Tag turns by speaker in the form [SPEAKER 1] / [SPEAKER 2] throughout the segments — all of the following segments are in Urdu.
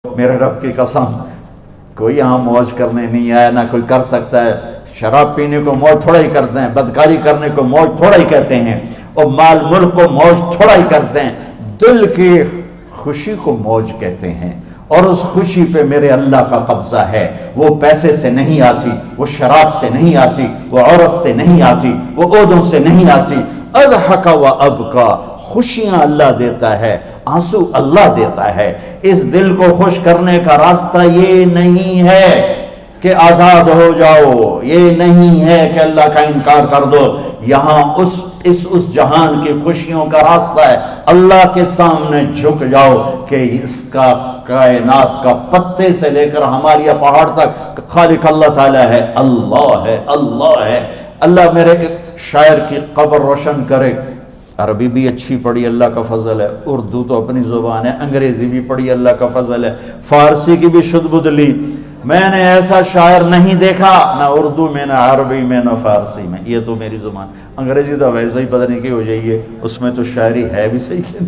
[SPEAKER 1] میرے رب کی قسم کوئی یہاں موج کرنے نہیں آیا، نہ کوئی کر سکتا ہے۔ شراب پینے کو موج تھوڑا ہی کرتے ہیں، بدکاری کرنے کو موج تھوڑا ہی کہتے ہیں، اور مال ملک کو موج تھوڑا ہی کرتے ہیں، دل کی خوشی کو موج کہتے ہیں۔ اور اس خوشی پہ میرے اللہ کا قبضہ ہے، وہ پیسے سے نہیں آتی، وہ شراب سے نہیں آتی، وہ عورت سے نہیں آتی، وہ عہدوں سے نہیں آتی۔ اضحک و ابکا، خوشیاں اللہ دیتا ہے، آنسو اللہ دیتا ہے۔ اس دل کو خوش کرنے کا راستہ یہ نہیں ہے کہ آزاد ہو جاؤ، یہ نہیں ہے کہ اللہ کا انکار کر دو۔ یہاں اس جہان کی خوشیوں کا راستہ ہے، اللہ کے سامنے جھک جاؤ کہ اس کا کائنات کا پتے سے لے کر ہمارے پہاڑ تک خالق اللہ تعالیٰ ہے، اللہ ہے، اللہ ہے۔ اللہ میرے شاعر کی قبر روشن کرے۔ عربی بھی اچھی پڑھی، اللہ کا فضل ہے، اردو تو اپنی زبان ہے، انگریزی بھی پڑھی، اللہ کا فضل ہے، فارسی کی بھی شد بد لی۔ میں نے ایسا شاعر نہیں دیکھا، نہ اردو میں، نہ عربی میں، نہ فارسی میں، یہ تو میری زبان۔ انگریزی تو ویسے ہی پتہ نہیں کی ہو جائیے، اس میں تو شاعری ہے بھی صحیح ہے۔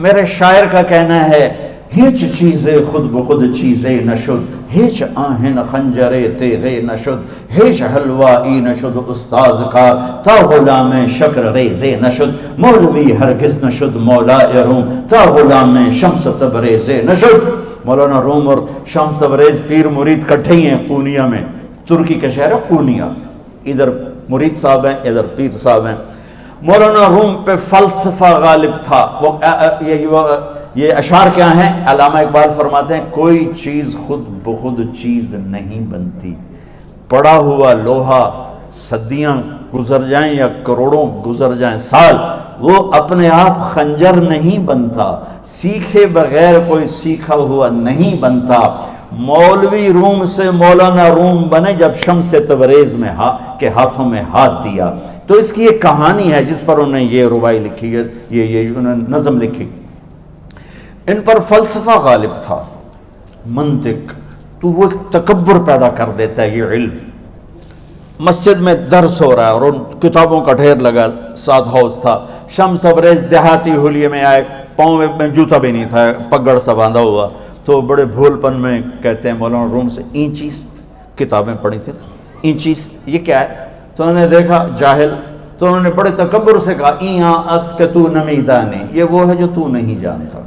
[SPEAKER 1] میرے شاعر کا کہنا ہے، ہیچ چیزیں خود بخود چیزیں نشد، ہیچ آہن خنجرے تیغے نشد، ہیچ حلوائی نشد استاذ کا، تا غلام شکر ریزے نشد، مولوی ہرگز نشد مولا روم، تا غلام شمس تبریزے نشد۔ مولانا روم اور شمس تبریز پیر مرید کٹھے ہی ہیں پونیا میں، ترکی کا شہر ہے پونیا، ادھر مرید صاحب ہیں، ادھر پیر صاحب ہیں۔ مولانا روم پہ فلسفہ غالب تھا۔ یہ اشعار کیا ہیں؟ علامہ اقبال فرماتے ہیں، کوئی چیز خود بخود چیز نہیں بنتی، پڑا ہوا لوہا صدیاں گزر جائیں یا کروڑوں گزر جائیں سال، وہ اپنے آپ خنجر نہیں بنتا، سیکھے بغیر کوئی سیکھا ہوا نہیں بنتا۔ مولوی روم سے مولانا روم بنے جب شمس تبریز میں کے ہاتھوں میں ہاتھ دیا۔ تو اس کی ایک کہانی ہے جس پر انہوں نے یہ ربائی لکھی ہے، یہ انہوں نے نظم لکھی۔ ان پر فلسفہ غالب تھا، منطق، تو وہ ایک تکبر پیدا کر دیتا ہے یہ علم۔ مسجد میں درس ہو رہا ہے اور ان کتابوں کا ڈھیر لگا، ساتھ ہاؤس تھا۔ شمس تبریز دیہاتی حلیے میں آئے، پاؤں میں جوتا بھی نہیں تھا، پگڑ سا باندھا ہوا، تو بڑے بھول پن میں کہتے ہیں مولانا روم سے، اینچیست کتابیں پڑھی تھیں، اینچیست یہ کیا ہے؟ تو انہوں نے دیکھا جاہل، تو انہوں نے بڑے تکبر سے کہا، ایہاں است کہ تو نمیدانی، یہ وہ ہے جو تو نہیں جانتا۔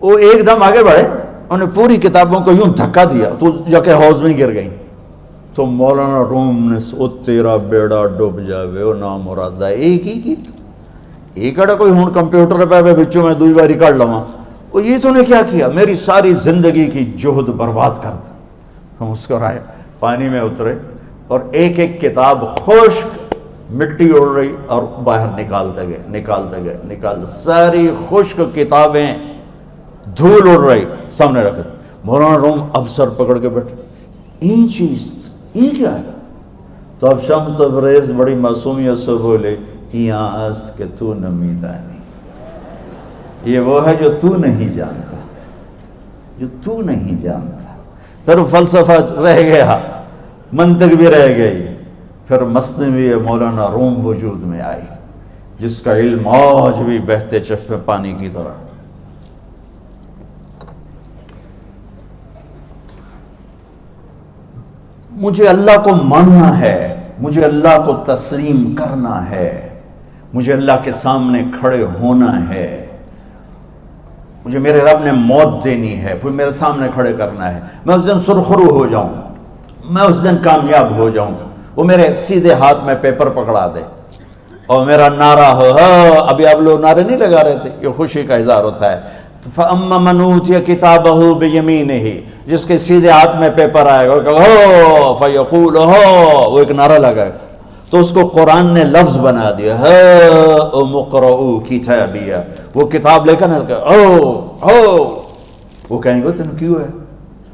[SPEAKER 1] وہ ایک دم آگے بڑھے، انہوں نے پوری کتابوں کو یوں دھکا دیا تو جا کے حوض میں گر گئی۔ تو مولانا روم نے او تیرا بیڑا ڈوب جاوے او نام مرادہ، ایک ہی کی ایک اڑا کوئی ہون کمپیوٹر پہ بچوں میں دوئی باری کر لواں، وہ یہ تو نے کیا کیا، میری ساری زندگی کی جہد برباد کر دی۔ ہم مسکرائے، پانی میں اترے اور ایک ایک کتاب خشک مٹی اڑ رہی اور باہر نکالتے گئے، ساری خشک کتابیں دھول اڑ رہی سامنے رکھے۔ مولانا روم اب سر پکڑ کے بیٹھے، این چیز یہ کیا ہے؟ تو اب شمس تبریز بڑی معصومیت سے بولے، یہاں است کہ تو نمیدانی، یہ وہ ہے جو تو نہیں جانتا، جو تو نہیں جانتا۔ پھر فلسفہ رہ گیا، منطق بھی رہ گئی، پھر مثنوی مولانا روم وجود میں آئی، جس کا علم آج بھی بہتے چشمے پانی کی طرح۔ مجھے اللہ کو ماننا ہے، مجھے اللہ کو تسلیم کرنا ہے، مجھے اللہ کے سامنے کھڑے ہونا ہے، مجھے میرے رب نے موت دینی ہے، پھر میرے سامنے کھڑے کرنا ہے، میں اس دن سرخرو ہو جاؤں، میں اس دن کامیاب ہو جاؤں، وہ میرے سیدھے ہاتھ میں پیپر پکڑا دے اور میرا نعرہ ہو۔ ابھی آپ لوگ نعرے نہیں لگا رہے تھے، یہ خوشی کا اظہار ہوتا ہے۔ فَأَمَّا مَنْ أُوتِيَ كِتَابَهُ بِيَمِينِهِ، جس کے سیدھے ہاتھ میں پیپر آئے گا، ہو فَيَقُولُ ہو، وہ ایک نعرہ لگائے گا، تو اس کو قرآن نے لفظ بنا دیا، هَاؤْمُ اقْرَءُوا كِتَابِيَهْ، وہ کتاب لے کر ہو، وہ کہیں گے تم کیوں ہے،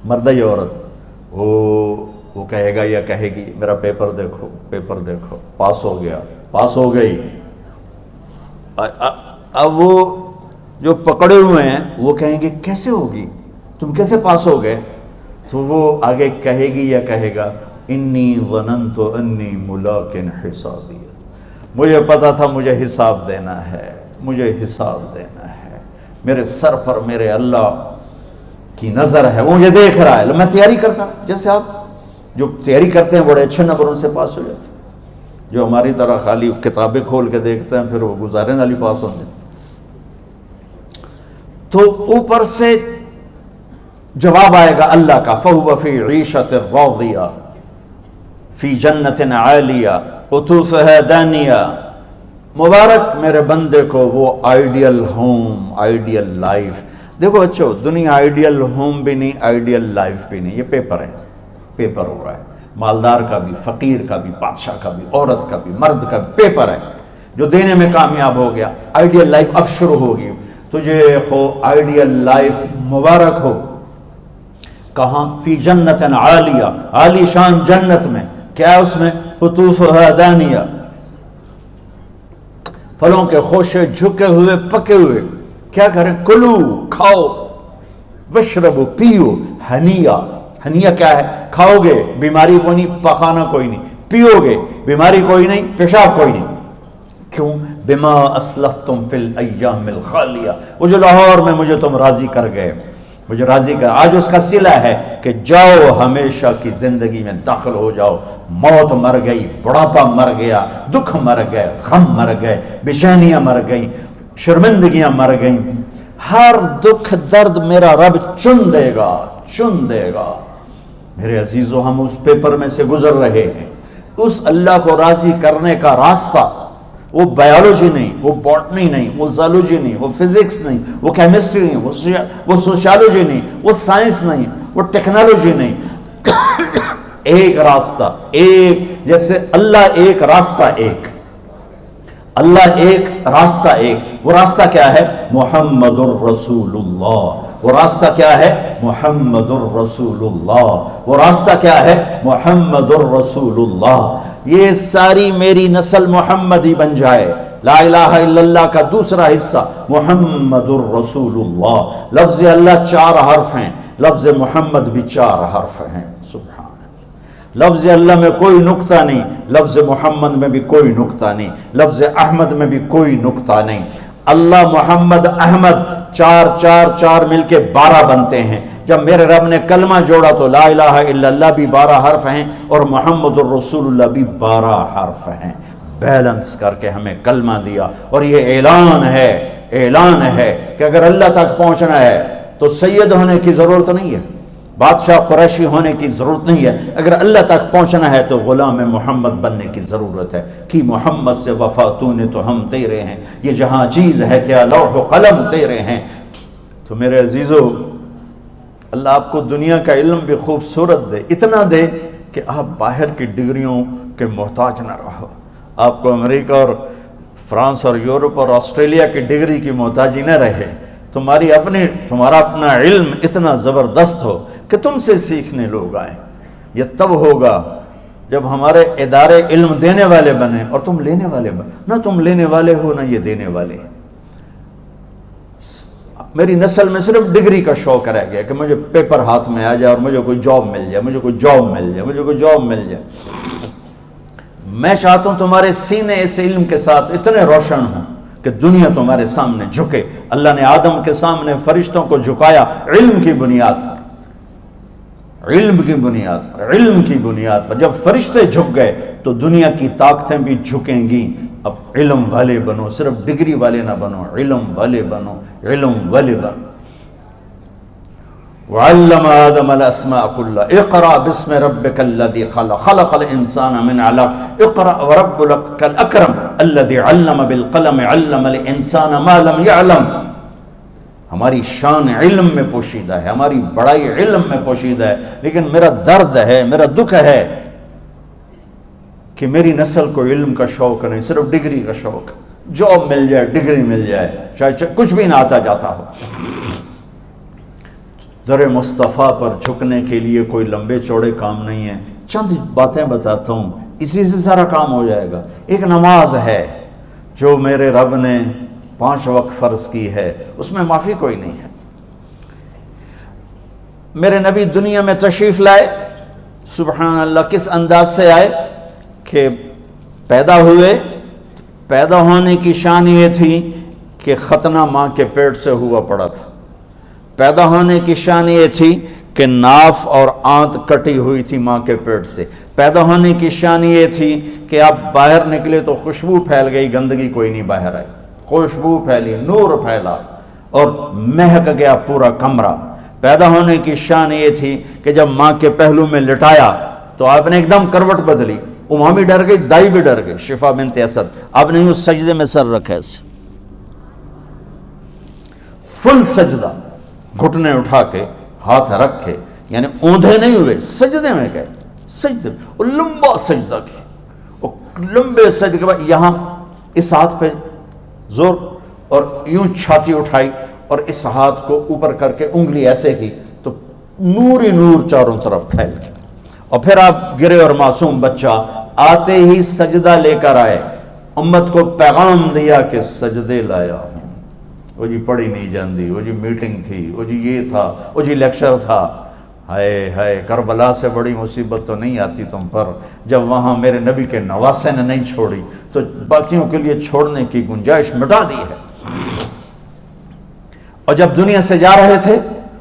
[SPEAKER 1] مرد یا عورت، وہ کہے گا یا کہے گی، میرا پیپر دیکھو، پیپر دیکھو، پاس ہو گیا، پاس ہو گئی۔ اب وہ جو پکڑے ہوئے ہیں وہ کہیں گے کیسے ہوگی، تم کیسے پاس ہو گئے؟ تو وہ آگے کہے گی یا کہے گا، انی ظننت انی ملاق حسابی، مجھے پتا تھا مجھے حساب دینا ہے، مجھے حساب دینا ہے، میرے سر پر میرے اللہ کی نظر ہے، وہ مجھے دیکھ رہا ہے۔ میں تیاری کرتا ہوں، جیسے آپ جو تیاری کرتے ہیں بڑے اچھے نمبروں سے پاس ہو جاتے ہیں، جو ہماری طرح خالی کتابیں کھول کے دیکھتے ہیں پھر وہ گزارے والی پاس ہوتے ہیں۔ تو اوپر سے جواب آئے گا اللہ کا، فَهُوَ فِي عِيشَةٍ رَاضِيَةٍ فِي جَنَّةٍ عَالِيَةٍ قُطُوفُهَا دَانِيَةٌ۔ مبارک میرے بندے کو وہ آئیڈیل ہوم، آئیڈیل لائف۔ دیکھو بچو، دنیا آئیڈیل ہوم بھی نہیں، آئیڈیل لائف بھی نہیں، یہ پیپر ہے، پیپر ہو رہا ہے، مالدار کا بھی، فقیر کا بھی، بادشاہ کا بھی، عورت کا بھی، مرد کا بھی پیپر ہے۔ جو دینے میں کامیاب ہو گیا، آئیڈیل لائف اب شروع ہوگی۔ تجھے ہو آئیڈیل لائف مبارک ہو۔ کہاں؟ فی جنت عالیہ، عالی شان جنت میں، کیا ہے اس میں؟ قطوفها دانیہ، پھلوں کے خوشے جھکے ہوئے پکے ہوئے۔ کیا کریں؟ کلو، کھاؤ، وشربو، پیو، ہنیا۔ ہنیا کیا ہے؟ کھاؤ گے بیماری کوئی نہیں، پخانہ کوئی نہیں، پیو گے بیماری کوئی نہیں، پیشاب کوئی نہیں۔ کیوں؟ بما اسلفتم فی الایام الخالیہ، وہ جو لاہور میں مجھے تم راضی کر گئے، مجھے راضی کر، آج اس کا صلہ ہے کہ جاؤ ہمیشہ کی زندگی میں داخل ہو جاؤ۔ موت مر گئی، بڑھاپا مر گیا، دکھ مر گئے، غم مر گئے، بے چینیاں مر گئیں، شرمندگیاں مر گئیں۔ ہر دکھ درد میرا رب چن دے گا، چن دے گا۔ میرے عزیزو، ہم اس پیپر میں سے گزر رہے ہیں۔ اس اللہ کو راضی کرنے کا راستہ، وہ بایولوجی نہیں، وہ باٹنی نہیں، وہ زالوجی نہیں، وہ فزکس نہیں، وہ کیمسٹری نہیں، وہ سوشیالوجی نہیں، وہ سائنس نہیں، وہ ٹیکنالوجی نہیں۔ ایک راستہ، ایک، جیسے اللہ ایک، راستہ ایک، اللہ ایک، راستہ ایک۔ وہ راستہ کیا ہے؟ محمد الرسول اللہ۔ وہ راستہ کیا ہے؟ محمد الرسول اللہ۔ وہ راستہ کیا ہے؟ محمد الرسول اللہ۔ یہ ساری میری نسل محمدی بن جائے۔ لا الہ الا اللہ کا دوسرا حصہ محمد الرسول اللہ۔ لفظ اللہ 4 حرف ہیں، لفظ محمد بھی 4 حرف ہیں۔ سبحان اللہ۔ لفظ اللہ میں کوئی نقطہ نہیں، لفظ محمد میں بھی کوئی نقطہ نہیں، لفظ احمد میں بھی کوئی نقطہ نہیں۔ اللہ، محمد، احمد، 4 4 4 مل کے 12 بنتے ہیں۔ جب میرے رب نے کلمہ جوڑا تو لا الہ الا اللہ بھی 12 حرف ہیں اور محمد الرسول اللہ بھی 12 حرف ہیں۔ بیلنس کر کے ہمیں کلمہ دیا، اور یہ اعلان ہے، اعلان ہے کہ اگر اللہ تک پہنچنا ہے تو سید ہونے کی ضرورت نہیں ہے، بادشاہ قریشی ہونے کی ضرورت نہیں ہے۔ اگر اللہ تک پہنچنا ہے تو غلام محمد بننے کی ضرورت ہے۔ کہ محمد سے وفا تو نے تو ہم تیرے ہیں، یہ جہاں چیز ہے کیا لوح و قلم تیرے ہیں۔ تو میرے عزیزو، اللہ آپ کو دنیا کا علم بھی خوبصورت دے، اتنا دے کہ آپ باہر کی ڈگریوں کے محتاج نہ رہو، آپ کو امریکہ اور فرانس اور یورپ اور آسٹریلیا کی ڈگری کی محتاجی نہ رہے، تمہارا اپنا علم اتنا زبردست ہو کہ تم سے سیکھنے لوگ آئیں۔ یہ تب ہوگا جب ہمارے ادارے علم دینے والے بنے اور تم لینے والے بنے، نہ تم لینے والے ہو نہ یہ دینے والے۔ میری نسل میں صرف ڈگری کا شوق رہ گیا کہ مجھے پیپر ہاتھ میں آ جائے اور مجھے کوئی جاب مل جائے، مجھے کوئی جاب مل جائے، مجھے کوئی جاب مل جائے۔ میں چاہتا ہوں تمہارے سینے اس علم کے ساتھ اتنے روشن ہوں کہ دنیا تمہارے سامنے جھکے۔ اللہ نے آدم کے سامنے فرشتوں کو جھکایا علم کی بنیاد پر، علم کی بنیاد پر، علم کی بنیاد پر۔ جب فرشتے جھک گئے تو دنیا کی طاقتیں بھی جھکیں گی۔ اب علم والے بنو، صرف ڈگری والے نہ بنو، علم والے بنو، علم والے بنو۔ وعلم آدم الاسماء كلها اقرأ باسم ربك الذي خلق خلق الانسان من علق اقرأ وربك الاكرم الذي علم بالقلم علم الانسان ما لم يعلم۔ ہماری شان علم میں پوشیدہ ہے، ہماری بڑائی علم میں پوشیدہ ہے، لیکن میرا درد ہے، میرا دکھ ہے کہ میری نسل کو علم کا شوق نہیں، صرف ڈگری کا شوق۔ جاب مل جائے، ڈگری مل جائے، چاہے کچھ بھی نہ آتا جاتا ہو۔ در مصطفیٰ پر جھکنے کے لیے کوئی لمبے چوڑے کام نہیں ہیں، چند باتیں بتاتا ہوں، اسی سے سارا کام ہو جائے گا۔ ایک نماز ہے جو میرے رب نے 5 وقت فرض کی ہے، اس میں معافی کوئی نہیں ہے۔ میرے نبی دنیا میں تشریف لائے، سبحان اللہ، کس انداز سے آئے کہ پیدا ہوئے، پیدا ہونے کی شان یہ تھی کہ ختنہ ماں کے پیٹ سے ہوا پڑا تھا۔ پیدا ہونے کی شان یہ تھی کہ ناف اور آنت کٹی ہوئی تھی ماں کے پیٹ سے۔ پیدا ہونے کی شان یہ تھی کہ آپ باہر نکلے تو خوشبو پھیل گئی، گندگی کوئی نہیں باہر آئی، خوشبو پھیلی، نور پھیلا اور مہک گیا پورا کمرہ۔ پیدا ہونے کی شان یہ تھی کہ جب ماں کے پہلو میں لٹایا تو آپ نے ایک دم کروٹ بدلی، اماں بھی ڈر گئی، دائی بھی ڈر گئی، شفا بنت اسد۔ آپ نے اس سجدے میں سر رکھا ایسے، فل سجدہ، گھٹنے اٹھا کے ہاتھ رکھے، یعنی اوندھے نہیں ہوئے، سجدے میں گئے، سجدے، اور لمبا سجدہ کیا، اور لمبے سجدے کے بعد یہاں اس ہاتھ پہ زور اور یوں چھاتی اٹھائی اور اس ہاتھ کو اوپر کر کے انگلی ایسے کی تو نور ہی نور چاروں طرف پھیل گیا، اور پھر آپ گرے اور معصوم بچہ آتے ہی سجدہ لے کر آئے، امت کو پیغام دیا کہ سجدے لایا ہوں۔ وہ جی پڑھی نہیں جاندی، وہ جی میٹنگ تھی، وہ جی یہ تھا، وہ جی لیکچر تھا، ہائے ہائے کربلا سے بڑی مصیبت تو نہیں آتی تم پر جب وہاں میرے نبی کے نواسے نے نہیں چھوڑی تو باقیوں کے لیے چھوڑنے کی گنجائش مٹا دی ہے۔ اور جب دنیا سے جا رہے تھے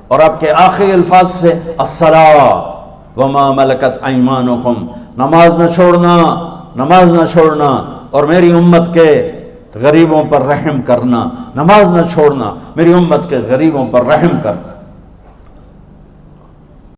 [SPEAKER 1] اور آپ کے آخری الفاظ تھے الصلاۃ وما ملکت ایمانکم، نماز نہ چھوڑنا، نماز نہ چھوڑنا، اور میری امت کے غریبوں پر رحم کرنا، نماز نہ چھوڑنا، میری امت کے غریبوں پر رحم کرنا۔